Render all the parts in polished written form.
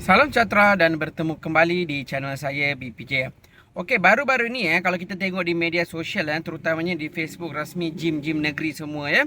Salam sejahtera dan bertemu kembali di channel saya BPJ. Okey, baru-baru ni kalau kita tengok di media sosial terutamanya di Facebook rasmi gym-gym negeri semua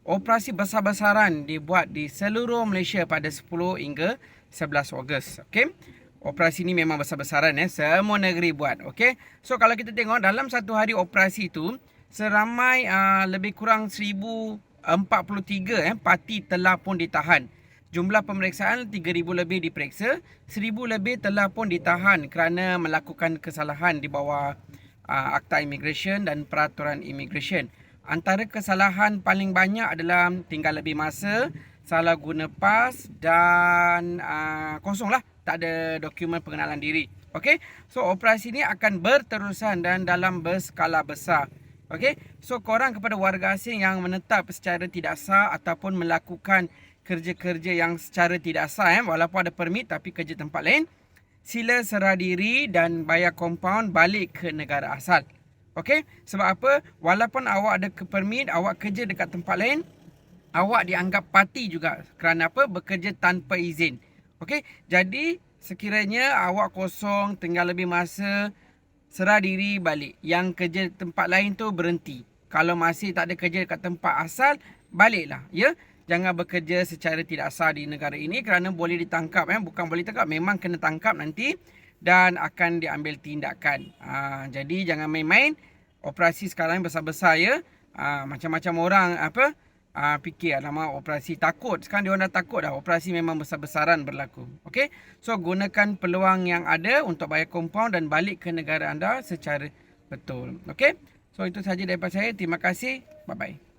operasi besar-besaran dibuat di seluruh Malaysia pada 10 hingga 11 Ogos. Okey. Operasi ni memang besar-besaran semua negeri buat. Okey. So kalau kita tengok dalam satu hari operasi tu seramai lebih kurang 1043 parti telah pun ditahan. Jumlah pemeriksaan 3,000 lebih diperiksa, 1,000 lebih telah pun ditahan kerana melakukan kesalahan di bawah Akta Immigration dan Peraturan Immigration. Antara kesalahan paling banyak adalah tinggal lebih masa, salah guna pas dan kosong lah, tak ada dokumen pengenalan diri. Okey, so operasi ni akan berterusan dan dalam berskala besar. Okey, so korang kepada warga asing yang menetap secara tidak sah ataupun melakukan kerja-kerja yang secara tidak sah walaupun ada permit tapi kerja tempat lain, sila serah diri dan bayar kompaun balik ke negara asal. Okey, sebab apa? Walaupun awak ada permit, awak kerja dekat tempat lain, awak dianggap parti juga kerana apa? Bekerja tanpa izin. Okey, jadi sekiranya awak kosong, tinggal lebih masa, serah diri balik. Yang kerja tempat lain tu berhenti. Kalau masih tak ada kerja dekat tempat asal, baliklah, ya. Jangan bekerja secara tidak sah di negara ini kerana boleh ditangkap. Bukan boleh tangkap, memang kena tangkap nanti dan akan diambil tindakan. Jadi jangan main-main. Operasi sekarang besar-besar macam-macam orang fikir nama operasi takut. Sekarang dia orang dah takut dah. Operasi memang besar-besaran berlaku. Okey. So gunakan peluang yang ada untuk bayar kompaun dan balik ke negara anda secara betul. Okey. So itu sahaja daripada saya. Terima kasih. Bye-bye.